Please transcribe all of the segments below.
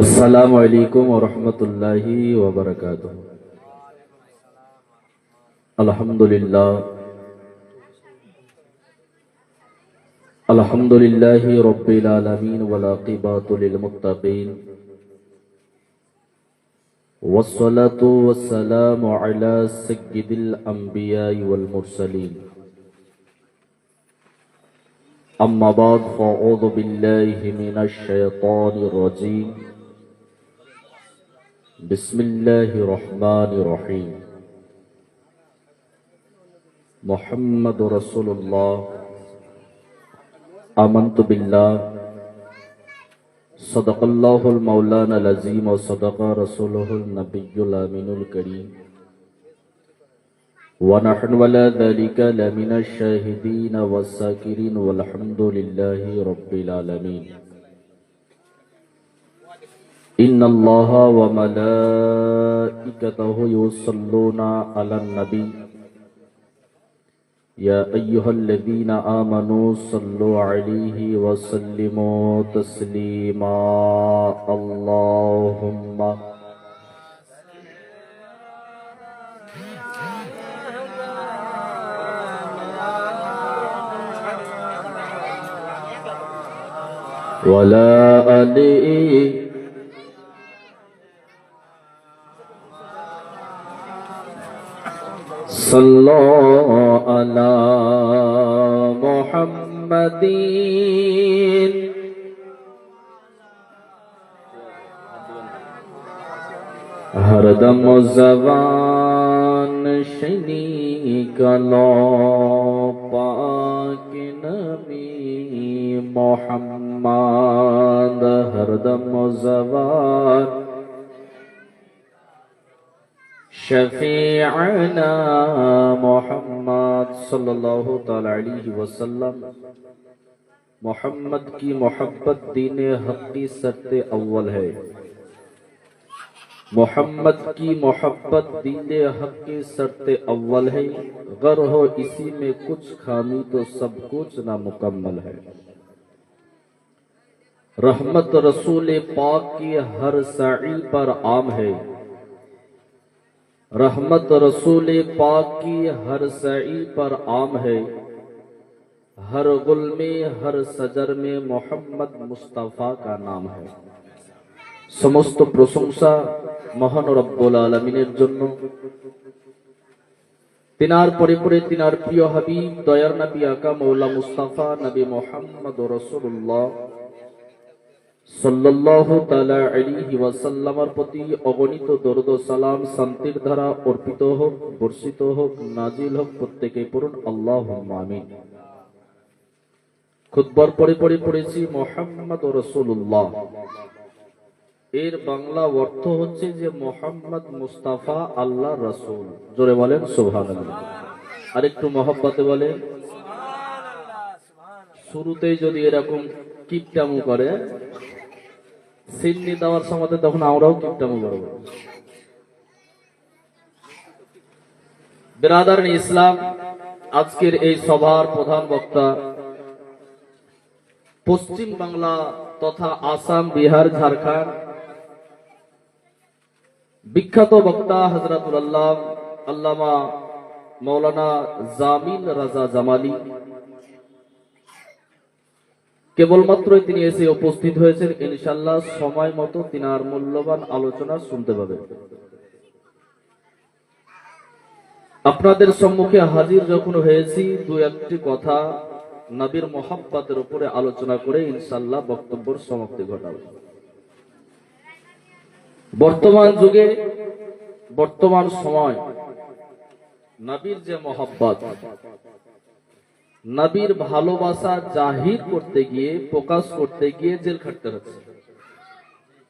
अस्सलामु अलैकुम वरहमतुल्लाहि वबरकातुह। अल्हम्दुलिल्लाहि रब्बिल आलमीन वल आक़िबतु लिल मुत्तक़ीन वस्सलातु वस्सलामु अला सय्यिदिल अंबियाइ वल मुरसलीन। अम्मा बाद फ़अऊज़ु बिल्लाहि मिनश शैतानिर रजीम। बिस्मिल्लाहिर रहमानिर रहीम। मुहम्मदुर रसूलुल्लाह आमन्तु बिल्लाह सदक़ल्लाहुल मौलानाल अज़ीम व सदक़ा रसूलुहुन नबियुल अमीनुल करीम व नहनु अला ज़ालिका लमिनश शाहिदीन वस्साकिरीन वल्हम्दुलिल्लाहि रब्बिल आलमीन। इन्नल्लाहा व मलाइकतहु युसल्लूना अलन नबी या अय्युहल्लज़ीना आमनू सल्लु अलैहि व सल्लिमू तस्लीमा। अल्लाहुम्मा वला आलि सल्लो अला मुहम्मदीन। हरदम ज़बान शनी कलो पाक नबी मोहम्मद। हरदम ज़बान शफीअना मोहम्मद सल्लल्लाहु तआला अलैहि वसल्लम। मोहम्मद की मोहब्बत दीन हक़ की शर्त अव्वल है। मोहम्मद की मोहब्बत दीन हक़ की शर्त अव्वल है। गर हो इसी में कुछ खामी तो सब कुछ नामुकम्मल है। रहमत रसूल पाक की हर साई पर आम है। रहमत रसूल पाक की हर साई पर आम है। हर गुल में हर सजर में मोहम्मद मुस्तफ़ा का नाम है। समस्त प्रशंसा महान रब्बुल आलमीनेर जन्य। तिनार परे परे तिनार प्रिय हबीब दयार नबी आका मौला मुस्तफ़ा नबी मोहम्मद रसूलुल्लाह सल्लल्लाहु ताला अलैहि वसल्लमर प्रति अगणित दरुद सालाम शांतिर धारा अर्पित होक, बर्षित होक, नाजिल होक प्रत्येके पড়ুন আল্লাহুম্মা আমিন। খুতবার পড়ে পড়ে পড়েছি মুহাম্মদ রাসূলুল্লাহ। এর বাংলা অর্থ হচ্ছে যে মুহাম্মদ মুস্তাফা আল্লাহর রাসূল। জোরে বলেন সুবহানাল্লাহ। আর একটু মহব্বতে বলেন সুবহানাল্লাহ। শুরুতেই যদি এরকম কিপটামু করে সিন্নি দেওয়ার সময় তখন আমরাও কিপটামু করব। বিরাদারান ইসলাম, আজকের এই সভার প্রধান বক্তা পশ্চিম বাংলা তথা আসাম, বিহার, ঝাড়খণ্ড বিখ্যাত বক্তা হযরতুল আল্লামা মৌলানা জামিল রাজা জামালি। কেবলমাত্রই তিনি এসে উপস্থিত হয়েছেন। ইনশাআল্লাহ সময় মতো তিনার মূল্যবান আলোচনা শুনতে পাবেন। আপনাদের সম্মুখে হাজির যখন হয়েছি, দু একটি কথা নবীর মোহাব্বতের উপরে আলোচনা করে ইনশাআল্লাহ বক্তব্যের সমাপ্তি ঘটাবো। বর্তমান যুগে, বর্তমান সময় নবীর যে মোহাব্বত, নবীর ভালোবাসা জাহির করতে গিয়ে, প্রকাশ করতে গিয়ে জেল খাটতে হচ্ছে।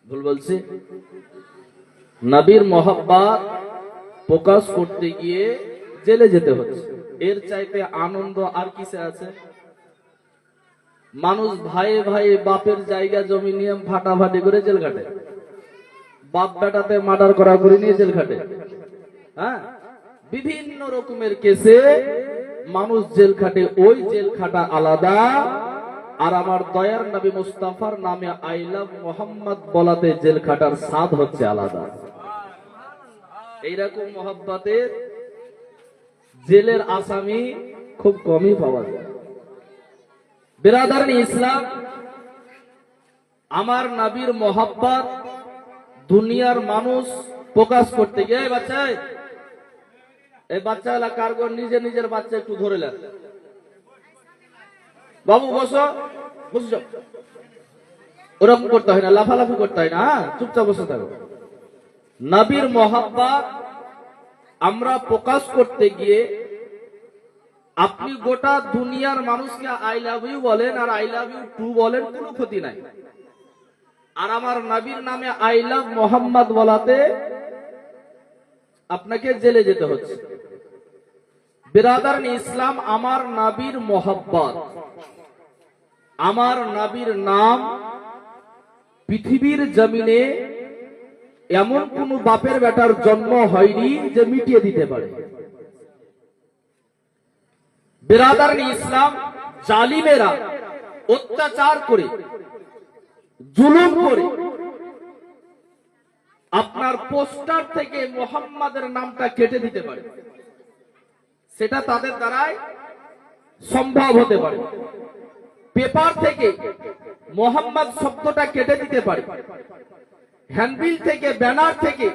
ভুল বলছি? নবীর মোহাব্বত প্রকাশ করতে গিয়ে জেলে যেতে হচ্ছে। এর চাইতে আনন্দ আর কিসে আছে? মানুষ ভাইয়ে ভাইয়ে বাপের জায়গা জমি নিয়ে ফাটাফাটি করে জেল খাটে। বাপ বেটাতে মার্ডার করা করে নিয়ে জেল খাটে। হ্যাঁ, বিভিন্ন রকমের কেসে মানুষ জেল খাটে। ওই জেল খাটা আলাদা, আর আমার দয়ার নবী মুস্তাফার নামে আই লাভ মোহাম্মদ বলাতে জেল খাটার স্বাদ হচ্ছে আলাদা। এইরকম মোহাব্বতের জেলের আসামি খুব কমই পাওয়া যায়। বিরাদারান ইসলাম, আমার নবীর মোহাব্বত দুনিয়ার মানুষ প্রকাশ করতে গিয়ে, এই বাচ্চা এলাকার নিজের বাচ্চা একটু ধরে নেন, বাবু বসো, বুঝছো, ওরকম করতে হয় না, লাফালাফি করতে হয় না, চুপচাপ বসে থাকো। নবীর মোহাব্বত আমরা প্রকাশ করতে গিয়ে আপনি গোটা দুনিয়ার মানুষকে আই লাভ ইউ বলেন আর আই লাভ ইউ টু বলেন, কোনো ক্ষতি নাই। আর আমার নবীর নামে আই লাভ মোহাম্মদ বলাতে আপনাকে জেলে যেতে হচ্ছে। বিরাদারান ইসলাম, আমার নবীর মোহাব্বত, আমার নবীর নাম পৃথিবীর জমিনে এমন কোন বাপের বেটার জন্ম হয়নি যে মিটিয়ে দিতে পারে। বিরাদারান ইসলাম, জালিমেরা অত্যাচার করে, জুলুম করে আপনার পোস্টার থেকে মোহাম্মদের নামটা কেটে দিতে পারে, সেটা তাদের দ্বারাই সম্ভব হতে পারে। পেপার থেকে মোহাম্মদ শব্দটা কেটে দিতে পারে, হ্যান্ডবিল থেকে, ব্যানার থেকে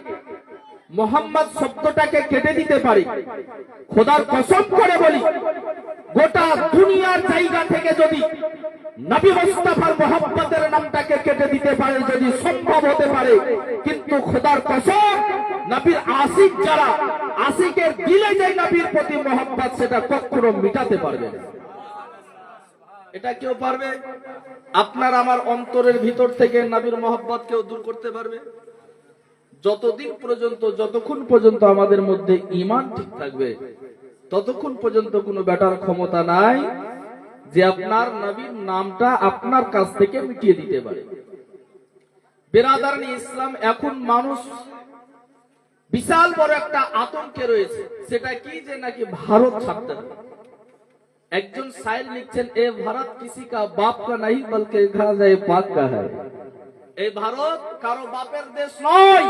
মোহাম্মদ শব্দটাকে কেটে দিতে পারে। খোদার কসম করে বলি, গোটা দুনিয়ার জায়গা থেকে যদি নবী মুস্তাফার মোহাম্মদের নামটাকে কেটে দিতে পারে, যদি সম্ভব হতে পারে, কিন্তু খোদার কসম, নবীর আশিক যারা, আশিকের দিলে যে নবীর প্রতি মোহাম্মদ, সেটা কখনো মিটাতে পারবে না। এটা কেউ পারবে? আপনার আমার অন্তরের ভিতর থেকে নবীর মোহাম্মদ কেউ দূর করতে পারবে? যতদিন পর্যন্ত, যতক্ষণ পর্যন্ত আমাদের মধ্যে ঈমান ঠিক থাকবে, ততক্ষণ পর্যন্ত কোনো বেটার ক্ষমতা নাই যে আপনার নবীর নামটা আপনার কাছ থেকে মিটিয়ে দিতে পারে। বিরাদারান ইসলাম, এখন মানুষ বিশাল বড় একটা আতঙ্কে রয়েছে। সেটা কি? যে নাকি ভারত ছাড়তে হবে। একজন শায়ের লিখছেন, এ ভারত কিসি কা বাপ কা नहीं বলকে খাজায়ে পাক কা হ্যায়। এই ভারত কারো বাপের দেশ নয়,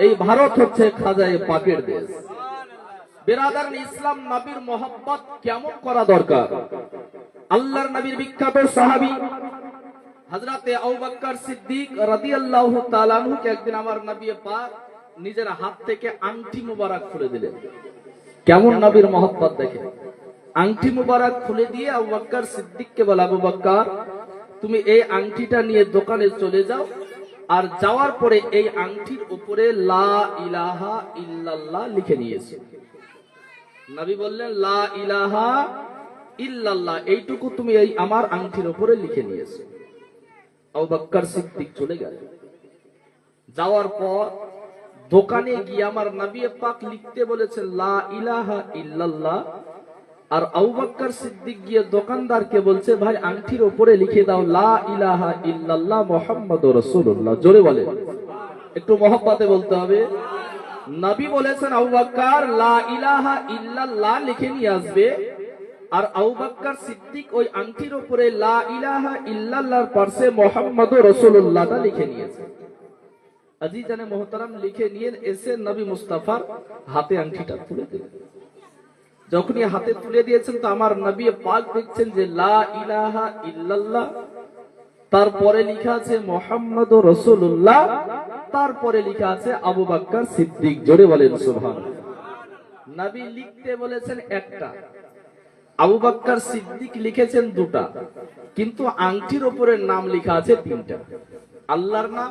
এই ভারত হচ্ছে খাজায়ে পাকের দেশ। বিরাদারান ইসলাম, নবীর মোহাব্বত কেমন করা দরকার? আল্লাহর নবীর বিখ্যাত সাহাবী হযরতে আবু বকর সিদ্দিক রাদিয়াল্লাহু তাআলা আনহুকে একদিন আমার নবী পাক নিজের হাত থেকে আংটি মুবারক খুলে দিলেন। কেমন নবীর মোহাব্বত দেখেন। আংটি মুবারক খুলে দিয়ে আবু বকর সিদ্দিককে বলে, আবু বকর, তুমি এই আংটিটা নিয়ে দোকানে চলে যাও, আর যাওয়ার পরে এই আংটির উপরে লা ইলাহা ইল্লাল্লাহ লিখে নিয়ে এসো। নবী বললেন, লা ইলাহা ইল্লাল্লাহ এইটুকু তুমি এই আমার আংটির উপরে লিখে নিয়ে এসো। আবু বকর সিদ্দিক চলে গেলেন। যাওয়ার পর দোকানে গিয়ে আমার নবী পাক লিখতে বলেছেন লা ইলাহা ইল্লাল্লাহ, আর আবু বকর সিদ্দিক গিয়ে দোকানদারকে বলছে, ভাই আংটির উপরে লিখে দাও লা ইলাহা ইল্লাল্লাহ মুহাম্মাদুর রাসূলুল্লাহ। জোরে বলে, একটু মহব্বতে বলতে হবে। নবী বলেছেন আবু বকর লা ইলাহা ইল্লাল্লাহ লিখে নিয়ে আসবে, আর আবু বকর সিদ্দিক ওই আংটির উপরে লা ইলাহা ইল্লাল্লাহর পাশে মুহাম্মাদুর রাসূলুল্লাহটা লিখে নিয়েছে। আজিজানে মুহতারাম, লিখে নিয়ে এসে নবী মুস্তাফার হাতে আংটিটা তুলে দিলেন। যখনই হাতে তুলে দিয়েছেন তো আমার নবী পাক দেখছেন যে লা ইলাহা ইল্লাল্লাহ, তারপরে লেখা আছে মুহাম্মাদুর রাসূলুল্লাহ, তারপরে লেখা আছে আবু বকর সিদ্দিক। জোরে বলেন সুবহানাল্লাহ। নবী লিখতে বলেছেন একটা, আবু বকর সিদ্দিক লিখেছেন দুটা, কিন্তু আংটির উপরে নাম লেখা আছে তিনটা। আল্লাহর নাম,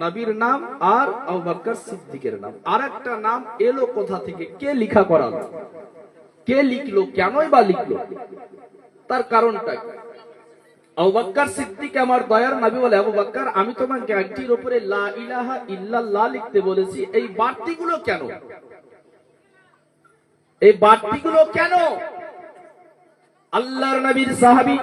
নবীর নাম, আর আবু বকর সিদ্দিকের নাম। আর একটা নাম এলো কোথা থেকে? কে লিখা করালো? কে লিখলো? কেনই বা লিখলো? তার কারণটা কি? আবু বকর সিদ্দিক আমার দয়ার নবী বলে, আবু বকর, আমি তোমাকে আংটির উপরে লা ইলাহা ইল্লাল্লাহ লিখতে বলেছি, এই বাড়তিগুলো কেন? এই বাড়তিগুলো কেন? আল্লাহর নবীর সাহাবী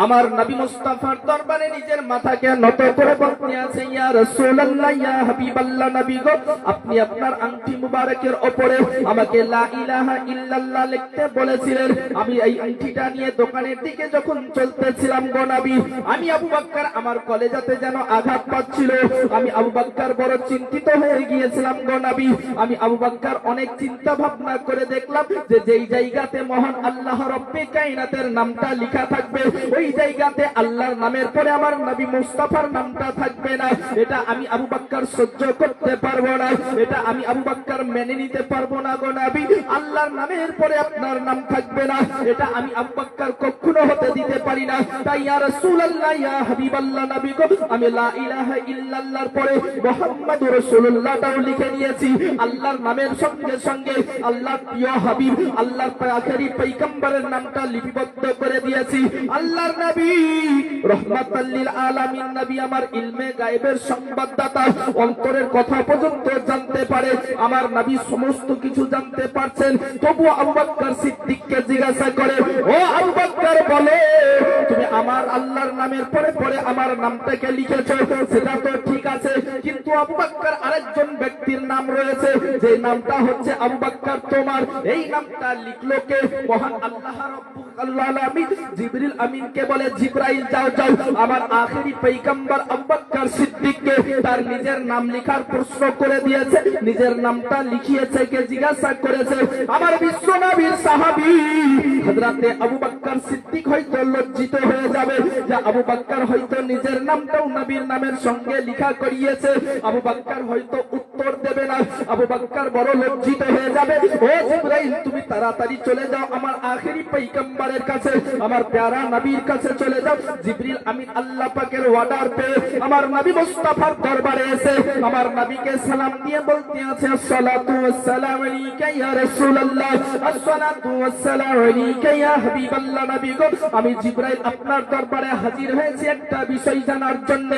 আমার নবী মুস্তাফার দরবারে নিজের মাথাকে নত করে বলতে আছে, ইয়া রাসূলুল্লাহ, ইয়া হাবিবাল্লাহ, নবী গো, আপনি আপনার আংটি মুবারকের উপরে আমাকে লা ইলাহা ইল্লাল্লাহ লিখতে বলেছিলেন। আমি এই আংটিটা নিয়ে দোকানের দিকে যখন চলতেছিলাম গো নবী, আমি আবু বকর আমার কলেজাতে যেন আঘাত পাচ্ছিল। আমি আবু বকর বড় চিন্তিত হয়ে গিয়েছিলাম গো নবী। আমি আবু বকর অনেক চিন্তা ভাবনা করে দেখলাম যে যেই জায়গাতে মহান আল্লাহ রব্বে কায়নাতের নামটা লেখা থাকবে, ওই জায়গাতে আল্লাহর নামের পরে আমার নবী মুস্তাফার নামটা থাকবে না। এটা আমি আবু বকর সহ্য করতে পারবো না, এটা আমি আবু বকর মেনে নিতে পারবো না গো নবী। আল্লাহর নামের পরে আপনার নাম থাকবে না, এটা আমি আবু বকর কখনো হতে দিতে পারি না। তাই ইয়া রাসূলুল্লাহ, ইয়া হাবিবাল্লাহ, নবী গো, আমি লা ইলাহা ইল্লাল্লাহর পরে মুহাম্মাদুর রাসূলুল্লাহটাও লিখে নিয়েছি। আল্লাহর নামের সঙ্গে সঙ্গে আল্লাহর প্রিয় হাবিব, আল্লাহর আখেরি পয়গম্বরের নামটা লিপিবদ্ধ করে দিয়েছি। আল্লাহর নবী রাহমাতাল লিল আলামিন, নবী আমার ইলমে গায়েবের সংবাদদাতা, অন্তরের কথা পর্যন্ত জানতে পারে। আমার নবী সমস্ত কিছু জানতে পারছেন, তবু আবু বকর সিদ্দিককে জিজ্ঞাসা করে, ও আবু বকর, বলে তুমি আমার আল্লাহর নামের পরে পরে আমার নামটাকে লিখেছো, সেটা তো ঠিক আছে, কিন্তু আবু বকর আরেকজন ব্যক্তির নাম রয়েছে, যে নামটা হচ্ছে আবু বকর তোমার, এই নামটা লিখলো কে? মহান আল্লাহ রাব্বুল আলামিন জিবরিল আমিনকে বলে, জিবরাইল যাও যাও আমার আখেরি পয়গম্বর আবু বকর সিদ্দিককে তার নিজের নাম লেখার প্রশ্ন করে দিয়েছে। নিজের নামটা লিখিয়েছে কে জিজ্ঞাসা করেছে। আমার বিশ্ব নবীর সাহাবী হযরতে আবু বকর সিদ্দিক হয়তো লজ্জিত হয়ে যাবে যে আবু বকর হয়তো নিজের নামটাও নবীর নামের সঙ্গে লেখা করিয়েছে। আবু বকর হয়তো উত্তর দেবে না, আবু বকর বড় লজ্জিত হয়ে যাবে। ও জিবরাইল, তুমি তাড়াতাড়ি চলে যাও আমার আখেরি পয়গম্বরের কাছে, আমার প্যারা নবীর কাছে চলে যাও। জিবরিল আমিন আল্লাহ পাকের অর্ডার পেয়ে আমার নবী মুস্তাফার দরবারে এসে আমার নবীকে সালাম দিয়ে বলতে আছে, আসসালাতু ওয়াসসালামু আলাইকা ইয়া রাসূলুল্লাহ, আসসালাতু ওয়াসসালামু আলাইকা ইয়া হাবিবাল্লাহ, নবী গো, আমি জিবরাইল আপনার দরবারে হাজির হয়েছি একটা বিষয় জানার জন্য।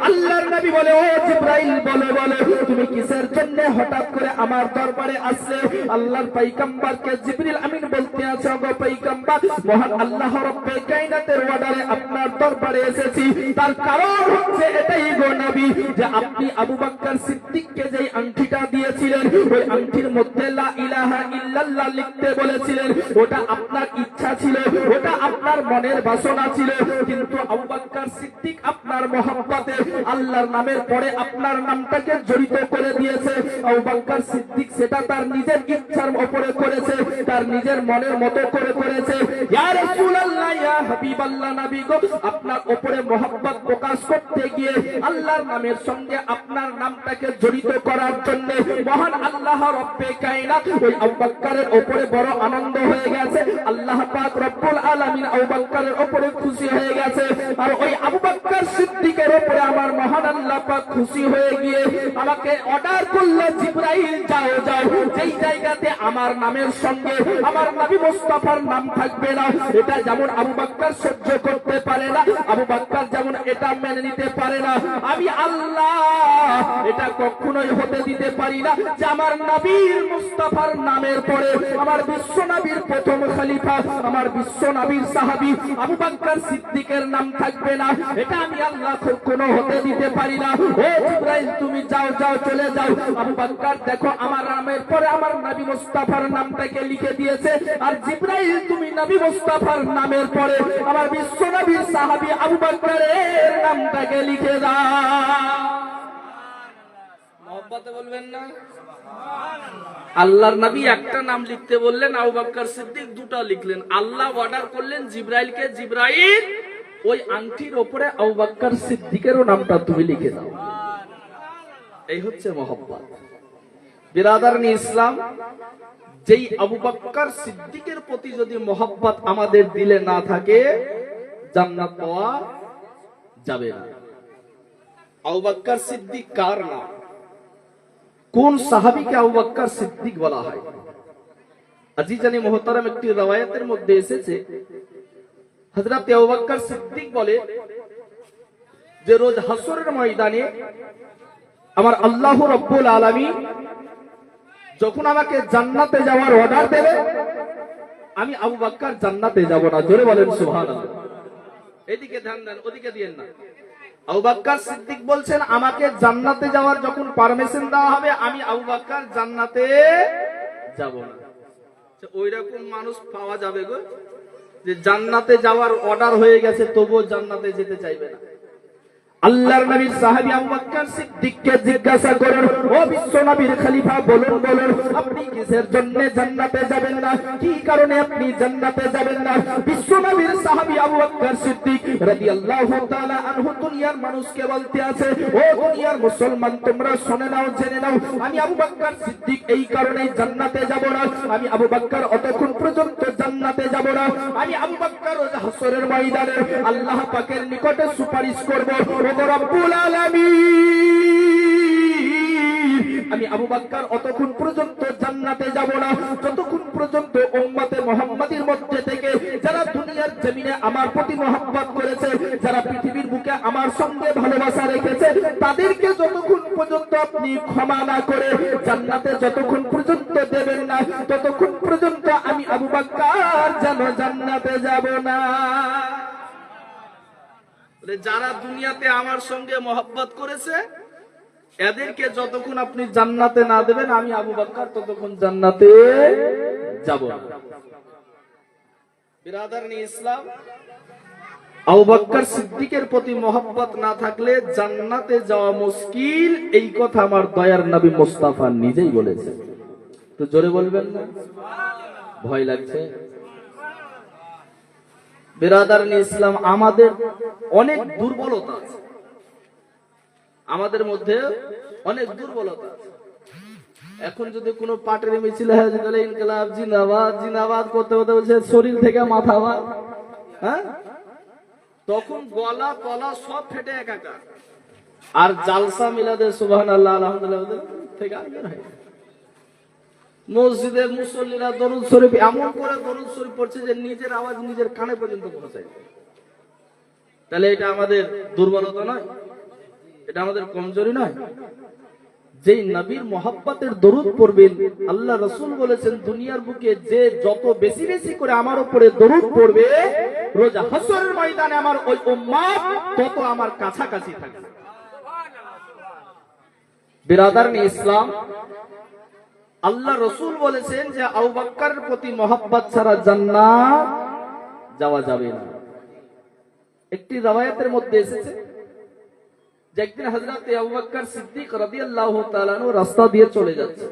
আল্লাহর নবী বলে, ও জিবরাইল, বলে বলে তুমি কিসের জন্য হঠাৎ করে আমার দরবারে আসলে? আল্লাহর পয়গম্বরকে জিবরিল আমিন বলতে আছে, ওগো পয়গম্বর, মহান আল্লাহ রব্বে কায়নাতের অর্ডারে আপনার দরবারে এসেছি। তার কারণ হচ্ছে এটাই গো নবী, যে আপনি আবু বকর সিদ্দিককে যে আংটিটা দিয়েছিলেন, ওই আংটির মধ্যে লা ইলাহা ইল্লাল্লাহ লিখতে বলেছিলেন। ওটা আপনার ইচ্ছা ছিল, ওটা আপনার মনের বাসনা ছিল, কিন্তু আবু বকর সিদ্দিক আপনার মহব্বতে আল্লাহর নামের পরে আপনার নামটাকে জড়িত করে দিয়েছে। আবু বকর সিদ্দিক সেটা তার নিজের ইচ্ছার উপরে করেছে, তার নিজের মনের মতো করে করেছে। ইয়া রাসূলুল্লাহ, ইয়া হাবিবাল্লাহ, নবী গো, আপনার উপরে মহব্বত প্রকাশ করতে গিয়ে আল্লাহর নামের সঙ্গে আপনার নামটাকে জড়িত করার জন্য মহান আল্লাহ রব্বে কায়নাত ওই আবু বকরের উপরে বড় আনন্দ হয়ে গেছে। আল্লাহ পাক রব্বুল আলামিন আবু বকরের উপরে খুশি হয়ে গেছে। আর ওই আবু বকর সিদ্দিকের উপরে আমার মহান আল্লাহ পাক খুশি হয়ে গিয়ে আমাকে অর্ডার করলো, জিবরাইল যাও যাও, যেই জায়গাতে আমার নামের সঙ্গে আমার নবী মুস্তাফার নাম থাকবে না, এটা যেমন আবু বকর সহ্য করতে পারে না, আবু বকর যেমন এটা মেনে নিতে পারে না, আমি আল্লাহ এটা কখনোই হতে দিতে পারি না যে আমার নবীর মুস্তাফার নামের পরে আমার বিশ্ব নবীর প্রথম খলিফা, আমার বিশ্ব নবীর সাহাবী আবু বকর সিদ্দিকের নাম থাকবে না। এটা আমি আল্লাহ কখনো হতে দিতে পারি না। ও জিবরাইল, তুমি যাও যাও, চলে যাও। আবু বকর দেখো আমার নামের পরে আমার নবী মুস্তাফার নামটাকে লিখে দিয়েছে। আর জিবরাইল, তুমি নবী মুস্তাফার নামের পরে আমার বিশ্ব নবীর সাহাবী আবু বকরের নামটাকে লিখে দাও। মহব্বতে বলবেন না? আল্লাহর নবী একটা নাম লিখতে বললেন, আবু বকর সিদ্দিক দুটো লিখলেন। আল্লাহ অর্ডার করলেন জিবরাইলকে, জিবরাইল ওই আংটির উপরে আবু বকর সিদ্দিকেরও নামটা তুমি লিখে দাও। এই হচ্ছে মহব্বত। বিরাদারানি ইসলাম, যেই আবু বকর সিদ্দিকের প্রতি যদি মহব্বত আমাদের দিলে না থাকে, জান্নাত পাওয়া যাবে না। আবু বকর সিদ্দিক কার নাম? কোন সাহাবীকে আবু বকর সিদ্দিক বলা হয়? আজিজানি মুহতারাম, একটি রওয়ায়াতের মধ্যে এসেছে হযরত আবু বকর সিদ্দিক বলে যে রোজ হাসরের ময়দানে আমার আল্লাহ রাব্বুল আলামিন যখন আমাকে জান্নাতে যাওয়ার অর্ডার দেবে, আমি আবু বকর জান্নাতে যাব না। জোরে বলেন সুবহানাল্লাহ। এদিকে ধ্যান দেন, ওদিকে দিয়েন না। আবু বকর সিদ্দিক বলছেন আমাকে জান্নাতে যাওয়ার যখন পারমিশন দেওয়া হবে আমি আবু বকর জান্নাতে যাব না। ওই রকম মানুষ পাওয়া যাবে গো যে জান্নাতে যাওয়ার অর্ডার হয়ে গেছে তবুও জান্নাতে যেতে চাইবে না। আল্লাহর নবীর সাহাবী আবু বকর সিদ্দিককে জিজ্ঞাসা করেন, ও বিশ্ব নবীর খলিফা বলুন বলুন আপনি কিসের জন্য জান্নাতে যাবেন না, কি কারণে আপনি জান্নাতে যাবেন না? বিশ্ব নবীর সাহাবী আবু বকর সিদ্দিক রাদিয়াল্লাহু তাআলা আনহু দুনিয়ার মানুষকে বলতে আছে, ও দুনিয়ার মুসলমান তোমরা শুনে নাও জেনে নাও, আমি আবু বকর সিদ্দিক এই কারণেই জান্নাতে যাব না, আমি আবু বকর অতক্ষণ পর্যন্ত জান্নাতে যাব না, আমি আবু বকর হাসরের ময়দানে আল্লাহ পাকের নিকটে সুপারিশ করব, রব্বুল আলামিন আমি আবু বকর অতক্ষণ পর্যন্ত জান্নাতে যাব না যতক্ষণ পর্যন্ত উম্মতে মুহাম্মাদীর মধ্যে থেকে যারা দুনিয়ার জমিনে আমার প্রতি মহব্বত করেছে, যারা পৃথিবীর বুকে আমার সঙ্গে ভালোবাসা রেখেছে, তাদেরকে যতক্ষণ পর্যন্ত আপনি ক্ষমা না করে জান্নাতে যতক্ষণ পর্যন্ত দেবেন না ততক্ষণ পর্যন্ত আমি আবু বকর যেন জান্নাতে যাব না। যারা দুনিয়াতে আমার সঙ্গে মহব্বত করেছে এদেরকে যতক্ষণ আপনি জান্নাতে না দেবেন আমি আবু বকর ততক্ষণ জান্নাতে যাব না। বিরাদারনি ইসলাম, আবু বকর সিদ্দিকের প্রতি মহব্বত না থাকলে জান্নাতে যাওয়া মুশকিল, এই কথা আমার দয়ার নবী মুস্তাফা নিজেই বলেছে। তো জোরে বলবেন না? ভয় লাগছে? বিরাদারনি ইসলাম, আমাদের অনেক দুর্বলতা আছে, আমাদের মধ্যে অনেক দুর্বলতা আছে। এখন যদি কোনো পার্টির মিছিল হয় তাহলে ইনকিলাব জিন্দাবাদ জিন্দাবাদ করতে করতে বলছে শরীর থেকে মাথা ভার, হ্যাঁ, তখন গলা তলা সব ফেটে একাকার। আর জালসা মিলাদে সুবহানাল্লাহ আলহামদুলিল্লাহ থেকে আগের হয়। মসজিদে মুসল্লিরা দরুদ শরীফ এমন করে দরুদ শরীফ পড়ছে যে নিজের আওয়াজ নিজের কানে পর্যন্ত পৌঁছায়। তাহলে এটা আমাদের দুর্বলতা নয়, এটা আমাদের কমজোরি নয়। যেই নবীর মহব্বতের দরুদ পড়বেন, আল্লাহ রাসূল বলেছেন দুনিয়ার বুকে যে যত বেশি বেশি করে আমার উপরে দরুদ পড়বে রোজ হাসরের ময়দানে আমার ওই উম্মত তত আমার কাছাকাছি থাকবে। বিরাদারনি ইসলাম, আল্লাহ রাসূল বলেছেন যে আবু বকরের প্রতি মহব্বত ছাড়া জান্নাত যাওয়া যাবে না। একটি রওয়ায়াতের মধ্যে এসেছে যে একদিন হযরত আবু বকর সিদ্দিক রাদিয়াল্লাহু তাআলা আনহু রাস্তা দিয়ে চলে যাচ্ছে।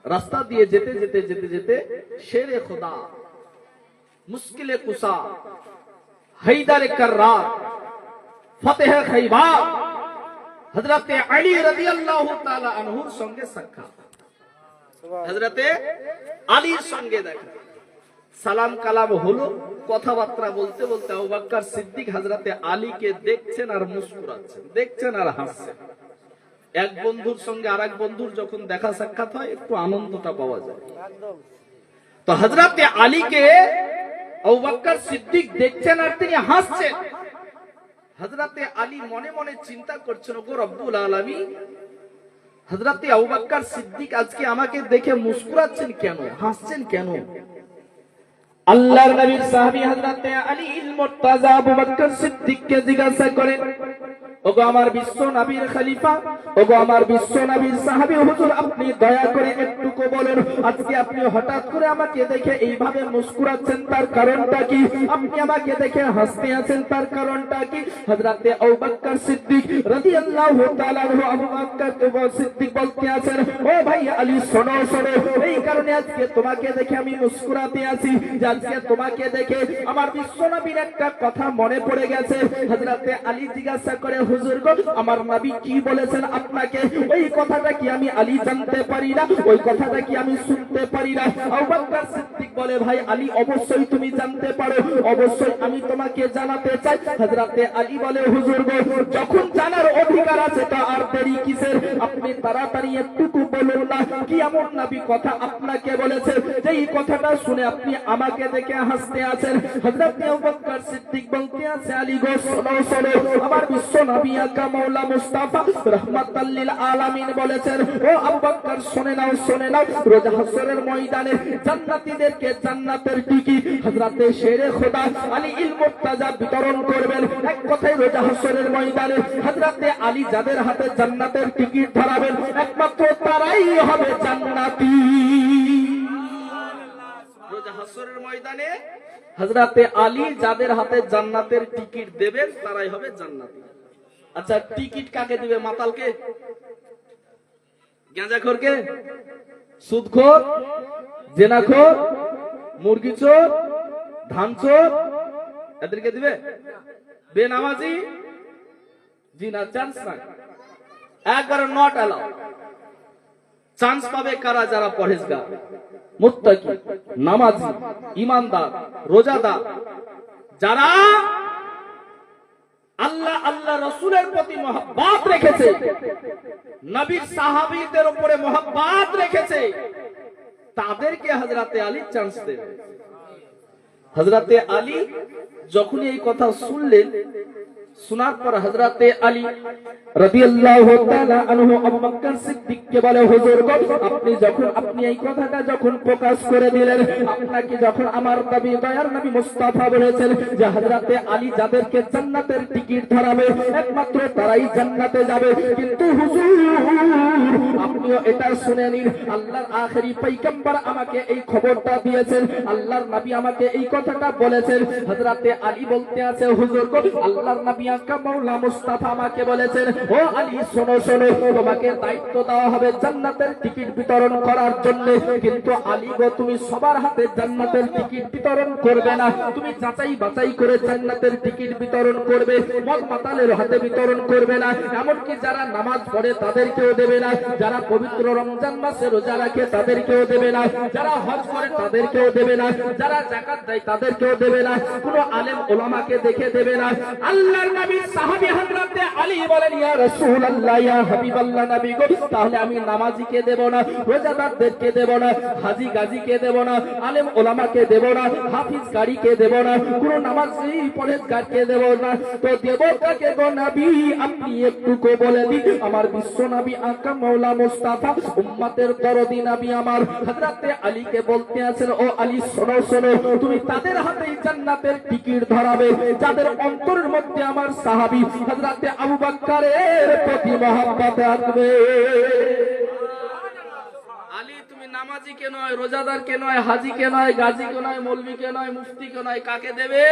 রাস্তা দিয়ে যেতে যেতে যেতে যেতে শেরে খুদা, মুশকিলে কুসা, হায়দারে কাররার, ফতেহ খাইবার হযরত আলী রাদিয়াল্লাহু তাআলা আনহুর সঙ্গে সাক্ষাৎ। হযরতে আলীর সঙ্গে দেখা, সালাম কালাম হলো, কথাবার্তা বলতে বলতে আবু বকর সিদ্দিক হযরতে আলীকে দেখছেন আর মুস্কুরাচ্ছেন, দেখছেন আর হাসছেন। এক বন্ধুর সঙ্গে আরেক বন্ধুর যখন দেখা সাক্ষাৎ হয় একটু আনন্দটা পাওয়া যায়। তো হযরতে আলীকে আবু বকর সিদ্দিক দেখছেন আর তিনি হাসছেন। হযরতে আলী মনে মনে চিন্তা করছেন, ওগো রব্বুল আলামিন, হযরতে আবু বকর সিদ্দিক আজকে আমাকে দেখে মুস্কুরাচ্ছেন কেন, হাসছেন কেন? আল্লাহর নবীর সাহাবী হযরতে আলী মুর্তাজা আবু বকর সিদ্দিককে জিজ্ঞাসা করেন, ওগো আমার বিশ্ব নবীর খলিফা, ওগো আমার বিশ্ব নবীর সাহাবী হুজুর, আপনি দয়া করে একটুকু বলুন আজকে আপনি হঠাৎ করে আমাকে দেখে এইভাবে মুস্কুরাচ্ছেন তার কারণটা কি? আপনি আমাকে দেখে হাসতে আছেন তার কারণটা কি? হযরতে আবু বকর সিদ্দিক রাদিয়াল্লাহু তাআলা আনহু আবু বকর সিদ্দিক বলতে আছেন, ও ভাই আলী শোনো শোনো, এই কারণে আজকে তোমাকে দেখে আমি মুস্কুরাতে আছি যে আজকে তোমাকে দেখে আমার বিশ্ব নবীর একটা কথা মনে পড়ে গেছে। হযরতে আলী জিজ্ঞাসা করে, হুজুর গো, আমার নবী কি বলেছেন আপনাকে? ওই কথাটা কি আমি আলী জানতে পারি না? ওই কথাটা কি আমি শুনতে পারি না? আবু বকর সিদ্দিক বলে, ভাই আলী অবশ্যই তুমি জানতে পারো, অবশ্যই আমি তোমাকে জানাতে চাই। হযরতে আলী বলে, হুজুর গো, যখন জানার অধিকার আছে তা আর দেরি কিসের? আপনি তাড়াতাড়ি একটুকু বলুন না কি এমন নবী কথা আপনাকে বলেছে যেই কথাটা শুনে আপনি আমাকে দেখে হাসতে আছেন? হযরতে আবু বকর সিদ্দিক বলতে আছে, আলী গো শোনো শোনো, আমার বিশ্ব নবী আকা মাওলা মুস্তাফা রাহমাতাল লিল আলামিন বলেছেন, ও আবু বকর শুনে নাও, শুনে নাও, রোজ হাসরের ময়দানে জান্নাতীদেরকে জান্নাতের টিকিট হযরতে শেরে খোদা আলী ইল মুর্তাজা বিতরণ করবেন। এক কথায় রোজ হাসরের ময়দানে হযরতে আলী যাদের হাতে জান্নাতের টিকিট ধরাবেন, একমাত্র তারাই হবে জান্নাতি। রোজ হাসরের ময়দানে হযরতে আলী যাদের হাতে জান্নাতের টিকিট দেবেন, তারাই হবে জান্নাতি। আচ্ছা, টিকিট কাকে দিবে? মাতালকে, গাঁজাখোরকে, সুদখোর, জেনাখোর, মুরগিচোর, ধানচোর, এদেরকে দিবে? বেনামাজি? জি না, চান্স নাই, একবার নট অ্যালাউ। চান্স পাবে কারা? যারা পরহেজগার, মুত্তাকি, নামাজি, ঈমানদার, রোজাদার, যারা আল্লাহ আল্লাহ রাসূলের প্রতি মহব্বত রেখেছে, নবীর সাহাবীদের উপরে মহব্বত রেখেছে, তাদেরকে হযরতে আলী চান্স দেবে। হযরতে আলী যখন এই কথা শুনলেন, শোনার পর হযরতে আলী রাদিয়াল্লাহু তাআলা আনহু আবু বকর সিদ্দিককে বলে, হুজুর গো, আপনি এই কথাটা যখন প্রকাশ করে দিলেন, আপনাকে যখন আমার নবী দয়ার নবী মুস্তাফা বলেছেন যে হযরতে আলী যাদেরকে জান্নাতের টিকিট ধরাবে, একমাত্র তারাই জান্নাতে যাবে, কিন্তু হুজুর আপনিও এটা শুনে নিন, আল্লাহর আখেরি পয়গম্বর আমাকে এই খবরটা দিয়েছেন, আল্লাহর নবী আমাকে এই কথাটা বলেছেন। হযরতে আলী বলতে আছে, হুজুর গো, আল্লাহর নবী আকা মাওলা মুস্তাফা আমাকে বলেছেন, ও আলী শোনো শোনো, তোমাকে দায়িত্ব দেওয়া হবে জান্নাতের টিকিট বিতরণ করার জন্য, কিন্তু আলী গো, তুমি সবার হাতে জান্নাতের টিকিট বিতরণ করবে না, তুমি যাচাই বাছাই করে জান্নাতের টিকিট বিতরণ করবে, মদ মাতালের হাতে বিতরণ করবে না, এমনকি যারা নামাজ পড়ে তাদেরকেও দেবে না, যারা পবিত্র রমজান মাসে রোজা রাখে তাদেরকেও দেবে না, যারা হজ করে তাদেরকেও দেবে না, যারা যাকাত দেয় তাদেরকেও দেবে না, কোনো আলেম ওলামাকে দেখে দেবে না। আল্লাহর নবী সাহাবী হযরতে আলী বলেন, ইয়া রাসূলুল্লাহ, ইয়া হাবিবাল্লাহ নবী গো, তাহলে আমি নামাজিকে দেব না, রোজাদারদেরকে দেব না, হাজী গাজীকে দেব না, আলেম ওলামাকে দেব না, হাফিজ কারীকে দেব না, কোনো নামাজি পরহেজগারকে দেব না, তো দেব কাকে গো নবী? আপনি একটুকু বলে দিন। আমার বিশ্ব নবী আকা মাওলা মুস্তাফা উম্মতের দরদি নবী আমার হযরতে আলীকে বলতে আছেন, ও আলী শোনো শোনো, তুমি তাদের হাতেই জান্নাতের টিকিট ধরাবে যাদের অন্তরের মধ্যে আমার সাহাবী হযরতে আবু বকরের প্রতি মহব্বত থাকবে। আলী, তুমি নামাজিকে নয়, রোজাদারকে নয়, হাজীকে নয়, গাজীকে নয়, মৌলভীকে নয়, মুফতিকে নয়, কাকে দেবে?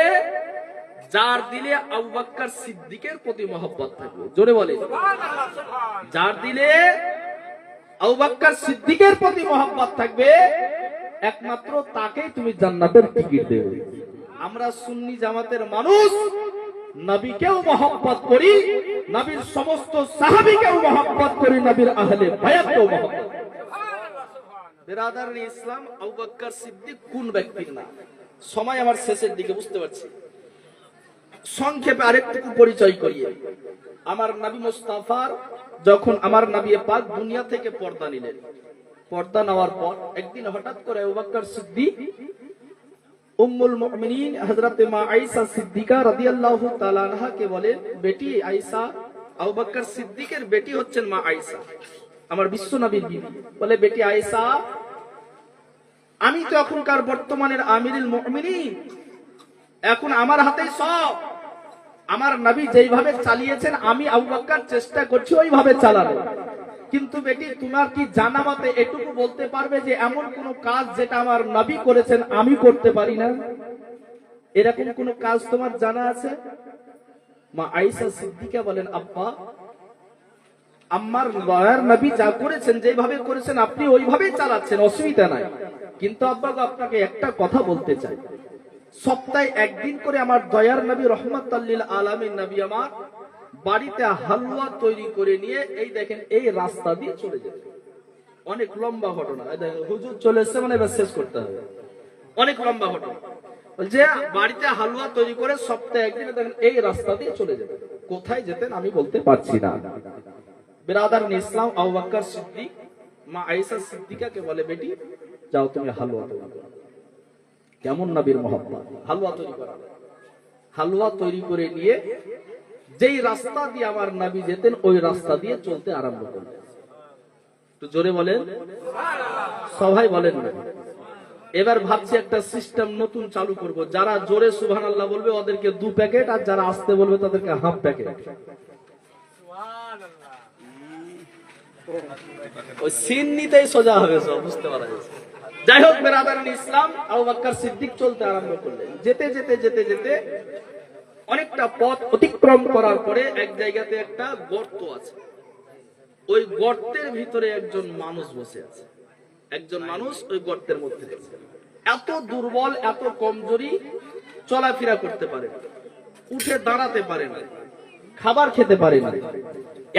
যার দিলে আবু বকর সিদ্দিকের প্রতি মহব্বত থাকবে। জোরে বলে, যার দিলে আবু বকর সিদ্দিকের প্রতি মহব্বত থাকবে, একমাত্র তাকেই তুমি জান্নাতের টিকিট দেবে। আমরা সুন্নি জামাতের মানুষ নবীকেও মহব্বত করি, নবীর সমস্ত সাহাবীকেও মহব্বত করি, নবীর আহলে বায়াতকেও মহব্বত। বিরাদার ইসলাম, আবু বকর সিদ্দিক কোন ব্যক্তির নাম? সময় আমার শেষের দিকে, বুঝতে পারছি। সংক্ষেপে আরেকটু পরিচয় করিয়ে, আমার নবী মুস্তাফার যখন আমার নবী পাক দুনিয়া থেকে পর্দা নিলেন, পর্দা নেওয়ার পর একদিন হঠাৎ করে আবু বকর সিদ্দিক উম্মুল মুমিনিন হযরতে মা আয়েশা সিদ্দিকা রাদিয়াল্লাহু তাআলা আনহাকে বলেন, বেটি আয়েশা, আবু বকর সিদ্দিকের বেটি হচ্ছেন মা আয়েশা, আমার বিশ্ব নবীর বিবি। বলে, বেটি আয়েশা, আমি তো এখনকার বর্তমানের আমিরুল মুমিনিন, এখন আমার হাতেই সব। আমার নবী যেইভাবে চালিয়েছেন, আমি আবু বকর চেষ্টা করছি ওইভাবে চালানো। কিন্তু বেটি, তোমার কি জানা মতে এটুকু বলতে পারবে যে এমন কোন কাজ যেটা আমার নবী করেছেন আমি করতে পারি না? এরকম কোন কাজ তোমার জানা আছে? মা আয়েশা সিদ্দিকা বলেন, আব্বা, আমার দয়ার নবী যা করেছেন, যেভাবে করেছেন আপনি ওইভাবেই চালাচ্ছেন, অসুবিধা নাই। কিন্তু আব্বা গো, আপনাকে একটা কথা বলতে চাই, সপ্তাহে একদিন করে আমার দয়ার নবী রহমাতুল লিল আলামিন নবী আমার বাড়িতে হালুয়া তৈরি করে নিয়ে এই দেখেন এই রাস্তা দিয়ে চলে যেত। অনেক লম্বা ঘটনা, হুজুর চলে এসছে মানে এবার শেষ করতে হবে, অনেক লম্বা ঘটনা। যে বাড়িতে হালুয়া তৈরি করে সপ্তাহে একদিন দেখেন এই রাস্তা দিয়ে চলে যেত। কোথায় যেতেন আমি বলতে পারছি না। বিরাদার ইসলাম, আবু বকর সিদ্দিক মা আয়েশা সিদ্দিকাকে বলে, বেটি যাও তুমি হালুয়া তৈরি করো। কেমন নবীর মহব্বত! হালুয়া তৈরি করা, হালুয়া তৈরি করে নিয়ে যেই রাস্তা দিয়ে আমার নবী যেতেন ওই রাস্তা দিয়ে চলতে আরম্ভ করলেন। একটু জোরে বলেন, সবাই বলেন না। এবার ভাবছি একটা সিস্টেম নতুন চালু করব, যারা জোরে সুবহানাল্লাহ বলবে ওদেরকে 2 প্যাকেট, আর যারা আস্তে বলবে তাদেরকে হাফ প্যাকেট। ওই সিন নিতেই সোজা হবে, সব বুঝতে পারা যাচ্ছে। যাই হোক বেরাদারান ইসলাম, আবু বকর সিদ্দিক চলতে আরম্ভ করলেন। যেতে যেতে যেতে যেতে অনেকটা পথ অতিক্রম করার পরে এক জায়গাতে একটা গর্ত আছে। ওই গর্তের ভিতরে একজন মানুষ বসে আছে। একজন মানুষ ওই গর্তের মধ্যে আছে। এত দুর্বল, এত কমজোরি, চলাফেরা করতে পারে না, উঠে দাঁড়াতে পারে না, খাবার খেতে পারে না,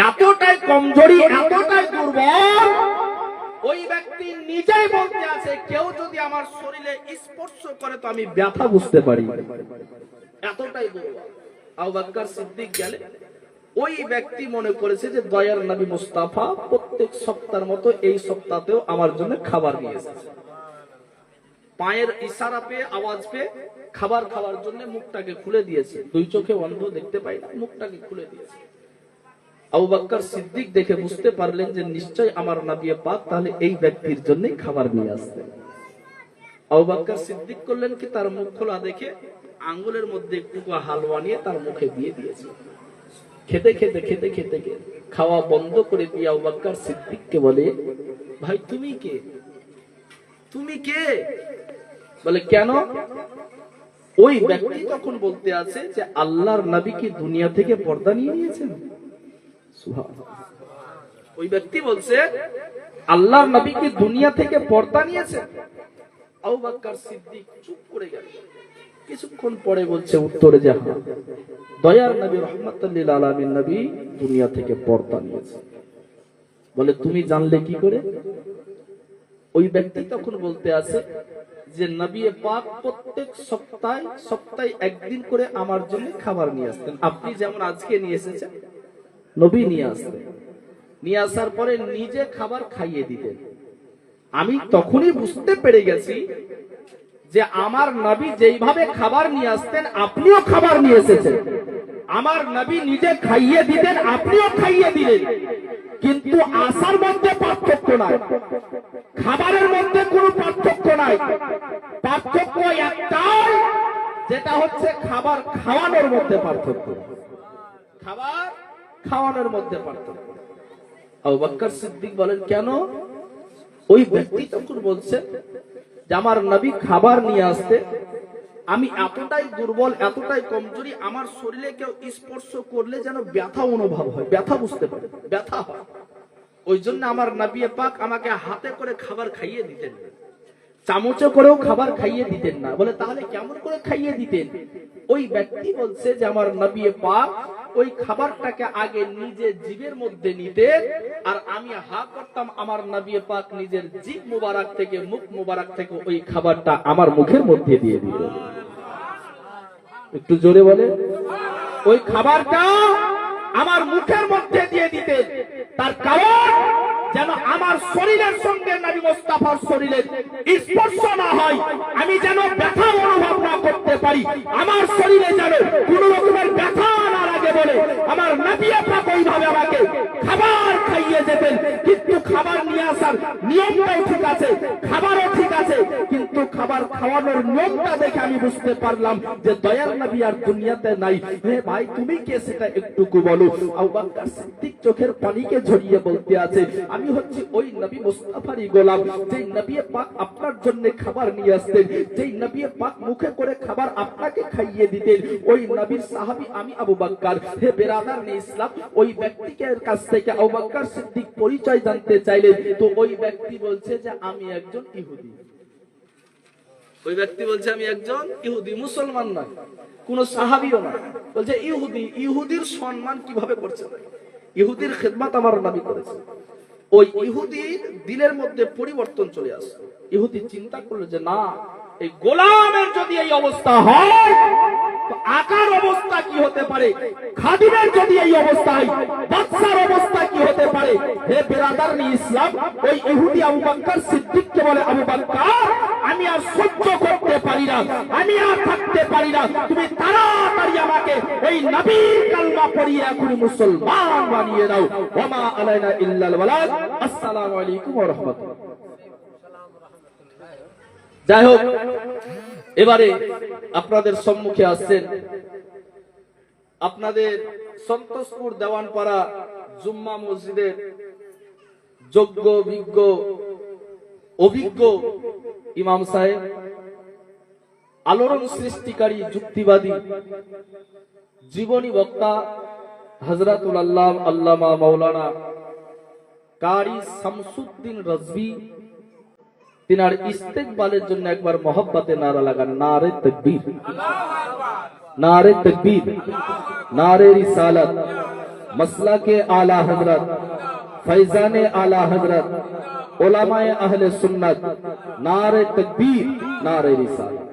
এতটাই কমজোরি, এতটাই দুর্বল। ওই ব্যক্তি নিজেই বলতে আছে, কেউ যদি আমার শরীরে স্পর্শ করে তো আমি ব্যথা বুঝতে পারি, এতটাই দুর্বল। আবু বকর সিদ্দিক গেলে ওই ব্যক্তি মনে করেছে যে দয়ার নবী মুস্তাফা প্রত্যেক সপ্তাহের মতো এই সপ্তাহেও আমার জন্য খাবার নিয়ে এসেছে। পায়ের ইশারা পেয়ে, আওয়াজ পেয়ে খাবার খাওয়ার জন্য মুখটাকে খুলে দিয়েছে। 2 চোখে অন্ধ, দেখতে পাই না, মুখটাকে খুলে দিয়েছে। আবু বকর সিদ্দিক দেখে বুঝতে পারলেন যে নিশ্চয় আমার নবী পাক তাহলে এই ব্যক্তির জন্য খাবার নিয়ে আসতেন। আবু বকর সিদ্দিক করলেন কি, তার মুখ খোলা দেখে আঙ্গুলের মধ্যে একটু হালুয়া নিয়ে তার মুখে দিয়ে দিয়েছে। খেতে খেতে খেতে খেতে খাওয়া বন্ধ করে দিয়ে আবু বকর সিদ্দিককে বলে, ভাই তুমি কে? তুমি কে? বলে কেন? ওই ব্যক্তি তখন বলতে আছে যে আল্লাহর নবী কি দুনিয়া থেকে পর্দা নিয়ে নিয়েছেন? সুবহানাল্লাহ। ওই ব্যক্তি বলছে আল্লাহর নবী কি দুনিয়া থেকে পর্দা নিয়েছেন? আবু বকর সিদ্দিক চুপ করে গেল। কিছুক্ষণ পরে বলছে উত্তরে যে হ্যাঁ, দয়ার নবী রাহমাতুল লিল আলামিন নবী দুনিয়া থেকে পর্দা নিয়েছে। বলে তুমি জানলে কি করে? ওই ব্যক্তি তখন বলতে আছে যে নবী পাক প্রত্যেক সপ্তাহে একদিন করে আমার জন্য খাবার নিয়ে আসতেন। আপনি যেমন আজকে নিয়ে এসেছেন, নবী নিয়ে আসতেন। নিয়ে আসার পরে নিজে খাবার খাইয়ে দিতেন। আমি তখনই বুঝতে পেরে গেছি যে আমার নবী যেইভাবে খাবার নিয়ে আসতেন আপনিও খাবার নিয়ে এসেছেন। আমার নবী নিজে খাইয়ে দিতেন, আপনিও খাইয়ে দিলেন, কিন্তু আসার মধ্যে পার্থক্য নাই, খাবারের মধ্যে কোনো পার্থক্য নাই। পার্থক্য একটাই, যেটা হচ্ছে খাবার খাওয়ানোর মধ্যে পার্থক্য। খাবার খাওয়ানোর মধ্যে পার্থক্য। আবু বকর সিদ্দিক বলেন কেন? ওই ব্যক্তি তখন বলছে যে আমার নবী খাবার নিয়ে আসতে, আমি এতটাই দুর্বল, এতটাই কমজোরি, আমার শরীরে কেউ স্পর্শ করলে যেন ব্যথা অনুভব হয়, ব্যথা বুঝতে পারে, ব্যথা হয়। ওই জন্য আমার নবী পাক আমাকে হাতে করে খাবার খাইয়ে দিতেন, চামচে করেও খাবার খাইয়ে দিতেন না। বলে তাহলে কেমন করে খাইয়ে দিতেন? ওই ব্যক্তি বলছে যে আমার নবী পাক ওই খাবারটাকে আগে নিজে জিভের মধ্যে নিতেন, আর আমি হা করতাম, আমার নবী পাক নিজের জিভ মুবারক থেকে, মুখ মুবারক থেকে ওই খাবারটা আমার মুখের মধ্যে দিয়ে দিতেন। একটু জোরে বলে। ওই খাবারটা আমার মুখের মধ্যে দিয়ে দিতেন, তার কারণ যেন আমার শরীরের সঙ্গে নবী মুস্তাফার শরীরের স্পর্শ না হয়, আমি যেন ব্যথা অনুভব না করতে পারি, আমার শরীরে যেন কোন রকমের ব্যথা না লাগে বলে আমার নবী পাক ওইভাবে আমাকে খাবার খাইয়ে যেতেন। কিন্তু খাবার নিয়ে আসার নিয়মটাও ঠিক আছে, খাবারও ঠিক আছে, কিন্তু খাবার খাওয়ানোর নিয়মটা দেখে আমি বুঝতে পারলাম যে দয়ার নবী আর দুনিয়াতে নাই। হে ভাই তুমি কে সেটা একটুকু বলো। আবু বকর সিদ্দিক চোখের পানিকে ঝরিয়ে বলতে আছে, আমি হচ্ছি ওই নবী মুস্তাফারই গোলাম, যেই নবী পাক আপনার জন্য খাবার নিয়ে আসতেন, যেই নবী পাক মুখে করে খাবার আপনাকে খাইয়ে দিতেন, ওই নবীর সাহাবী আমি আবু বকর। হে বেরাদার ইসলাম, ওই ব্যক্তিকে কাছ থেকে আবু বকর সিদ্দিক পরিচয় জানতে চাইলেন, তো ওই ব্যক্তি বলছে যে আমি একজন ইহুদি। ওই ব্যক্তি বলছে আমি একজন ইহুদি, মুসলমান নয়, কোন সাহাবীও না। বলছে ইহুদি। ইহুদির সম্মান কিভাবে করছে? ইহুদির খেদমত আমার নবী করেছে। ওই ইহুদির দিলের মধ্যে পরিবর্তন চলে আসে। ইহুদি চিন্তা করলো যে না, এই গোলামের যদি এই অবস্থা হয় তো আকার অবস্থা কি হতে পারে, খাদিমের যদি এই অবস্থা হয় বাদশার অবস্থা কি হতে পারে। হে বেরাদার ইসলাম, ওই ইহুদি আবু বকর সিদ্দিককে বলে, আবু বকর আমি আর সহ্য করতে পারি না, আমি আর থাকতে থাকতে পারি না, তুমি তাড়াতাড়ি আমাকে এই নবীর কালমা পড়িয়ে এখনই মুসলমান বানিয়ে দাও। ওয়া মা আলাইনা ইল্লাল বালাগ। আসসালামু আলাইকুম ওয়া রাহমাতুল্লাহ। যাই হোক, এবারে আপনাদের সম্মুখে আসছেন আপনাদের সন্তোষপুর দেওয়ানপাড়া জুম্মা মসজিদের যোগ্য বিজ্ঞ অভিজ্ঞ ইমাম সাহেব, আলোড়ন সৃষ্টিকারী যুক্তিবাদী জীবনী বক্তা হযরতুল আল্লামা মাওলানা কারি শামসুদ্দিন রাজভী, তিনার ইস্তেকবালের জন্য একবার মহব্বতে নারা লাগান, নারে তাকবীর, নারে তাকবীর, নারে রিসালাত, মাসলাকে আলা হযরত, ফैजाने आला हजरत, उलमाए अहले सुन्नत, नारे तकबीर, नारे रिसालत।